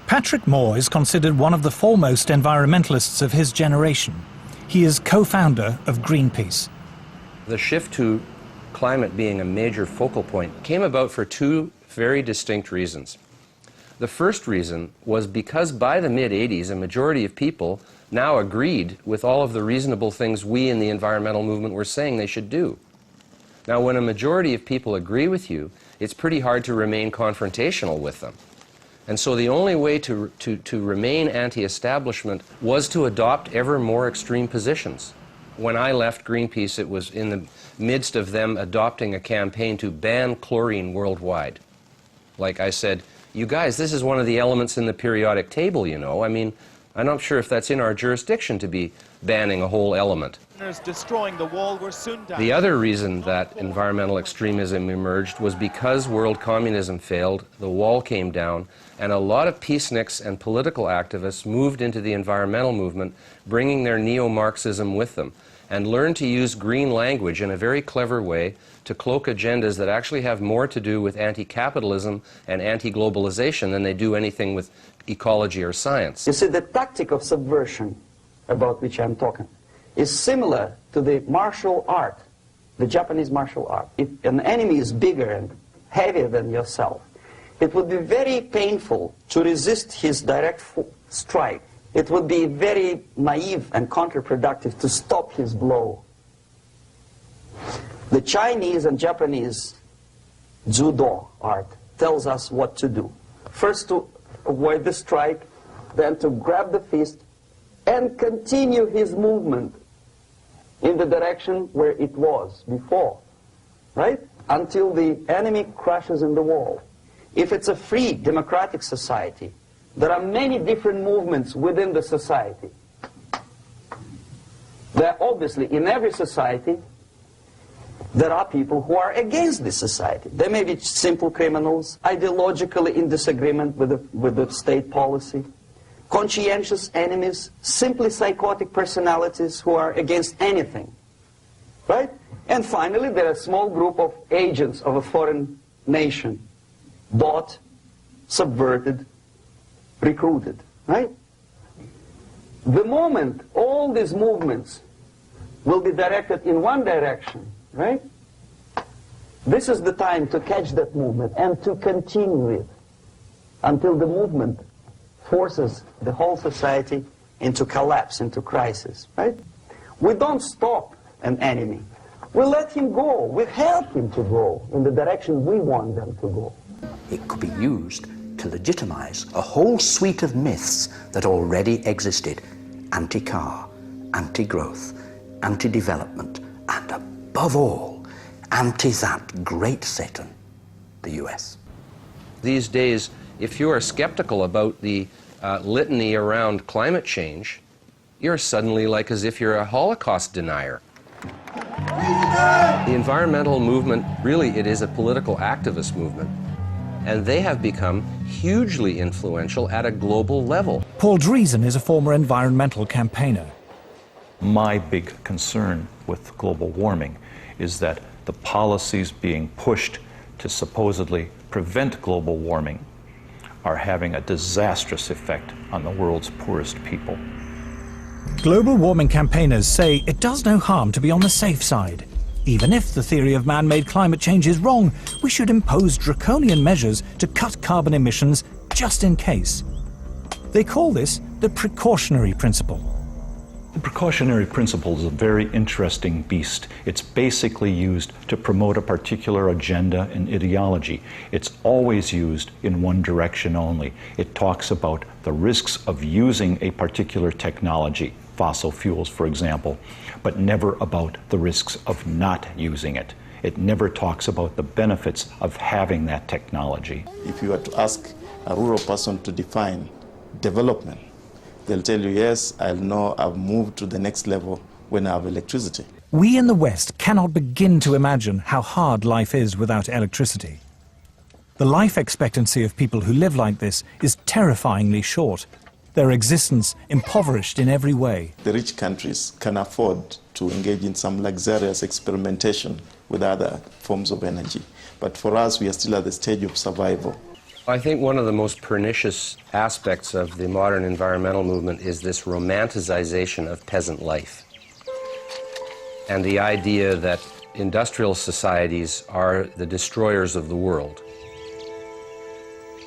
Patrick Moore is considered one of the foremost environmentalists of his generation. He is co-founder of Greenpeace. The shift to climate being a major focal point came about for two very distinct reasons. The first reason was because by the mid-'80s, a majority of people now agreed with all of the reasonable things we in the environmental movement were saying they should do. Now, when a majority of people agree with you, it's pretty hard to remain confrontational with them. And so the only way to remain anti-establishment was to adopt ever more extreme positions. When I left Greenpeace, it was in the midst of them adopting a campaign to ban chlorine worldwide. Like I said, you guys, this is one of the elements in the periodic table, you know. I mean, I'm not sure if that's in our jurisdiction to be banning a whole element. Destroying the wall were soon down. The other reason that environmental extremism emerged was because world communism failed, the wall came down, and a lot of peaceniks and political activists moved into the environmental movement, bringing their neo-Marxism with them, and learned to use green language in a very clever way to cloak agendas that actually have more to do with anti-capitalism and anti-globalization than they do anything with ecology or science. You see, the tactic of subversion about which I'm talking is similar to the martial art, the Japanese martial art. If an enemy is bigger and heavier than yourself, it would be very painful to resist his direct strike. It would be very naive and counterproductive to stop his blow. The Chinese and Japanese judo art tells us what to do. First to avoid the strike, then to grab the fist and continue his movement in the direction where it was before, right? Until the enemy crashes in the wall. If it's a free democratic society, there are many different movements within the society. There are obviously, in every society, there are people who are against this society. They may be simple criminals, ideologically in disagreement with the state policy, conscientious enemies, simply psychotic personalities who are against anything, right? And finally, there are a small group of agents of a foreign nation, bought, subverted, recruited, right? The moment all these movements will be directed in one direction, right? This is the time to catch that movement and to continue it until the movement forces the whole society into collapse, into crisis, right? We don't stop an enemy. We let him go. We help him to go in the direction we want them to go. It could be used to legitimize a whole suite of myths that already existed: anti-car, anti-growth, anti-development, and above all, anti that great Satan, the US. These days, if you are skeptical about the litany around climate change, you're suddenly like as if you're a Holocaust denier. The environmental movement, really, it is a political activist movement, and they have become hugely influential at a global level. Paul Driesen is a former environmental campaigner. My big concern with global warming is that the policies being pushed to supposedly prevent global warming are having a disastrous effect on the world's poorest people. Global warming campaigners say it does no harm to be on the safe side. Even if the theory of man-made climate change is wrong, we should impose draconian measures to cut carbon emissions just in case. They call this the precautionary principle. The precautionary principle is a very interesting beast. It's basically used to promote a particular agenda and ideology. It's always used in one direction only. It talks about the risks of using a particular technology, fossil fuels, for example, but never about the risks of not using it. It never talks about the benefits of having that technology. If you were to ask a rural person to define development, they'll tell you, yes, I'll know I've moved to the next level when I have electricity. We in the West cannot begin to imagine how hard life is without electricity. The life expectancy of people who live like this is terrifyingly short, their existence impoverished in every way. The rich countries can afford to engage in some luxurious experimentation with other forms of energy. But for us, we are still at the stage of survival. I think one of the most pernicious aspects of the modern environmental movement is this romanticization of peasant life, and the idea that industrial societies are the destroyers of the world.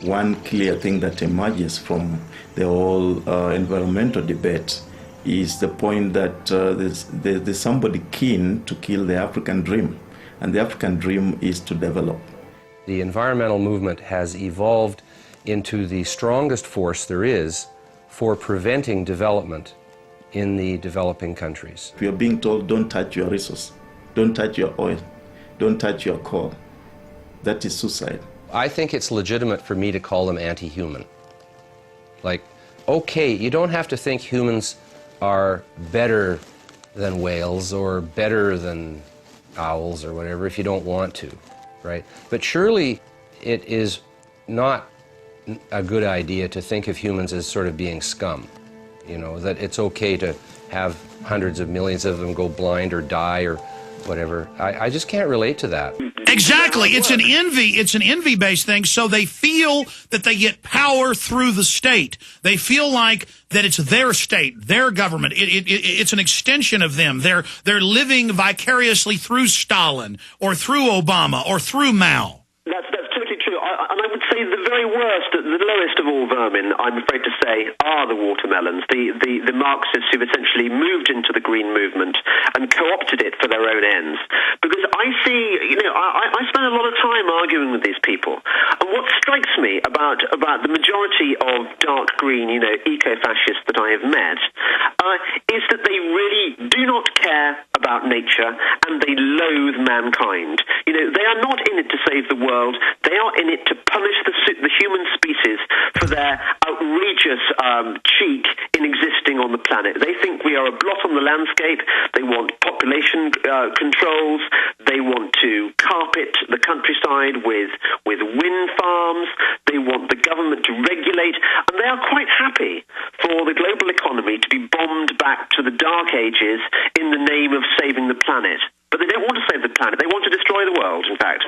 One clear thing that emerges from the whole environmental debate is the point that there's somebody keen to kill the African dream, and the African dream is to develop. The environmental movement has evolved into the strongest force there is for preventing development in the developing countries. We are being told, don't touch your resource, don't touch your oil, don't touch your coal. That is suicide. I think it's legitimate for me to call them anti-human. Like, okay, you don't have to think humans are better than whales or better than owls or whatever if you don't want to, right? But surely it is not a good idea to think of humans as sort of being scum, you know, that it's okay to have hundreds of millions of them go blind or die or whatever. I just can't relate to that. Exactly. It's an envy-based thing, so they feel that they get power through the state. They feel like that it's their state, their government. It's an extension of them. They're living vicariously through Stalin or through Obama or through Mao. That's totally true. And I would say the very worst, the lowest of all vermin, I'm afraid to say, are the watermelons, the Marxists who've essentially moved into the green movement and co-opted it for their own ends. Because I see, I spend a lot of time arguing with these people. And what strikes me about the majority of dark green, eco-fascists that I have met, is that they really do not care about nature and they loathe mankind. They are not in it to save the world. They are in it to punish the human species for their outrageous cheek in existing on the planet. They think we are a blot on the landscape. They want population controls. They want to carpet the countryside with wind farms. They want the government to regulate. And they are quite happy for the global economy to be bombed back to the dark ages in the name of saving the planet. But they don't want to save the planet. They want to destroy the world, in fact.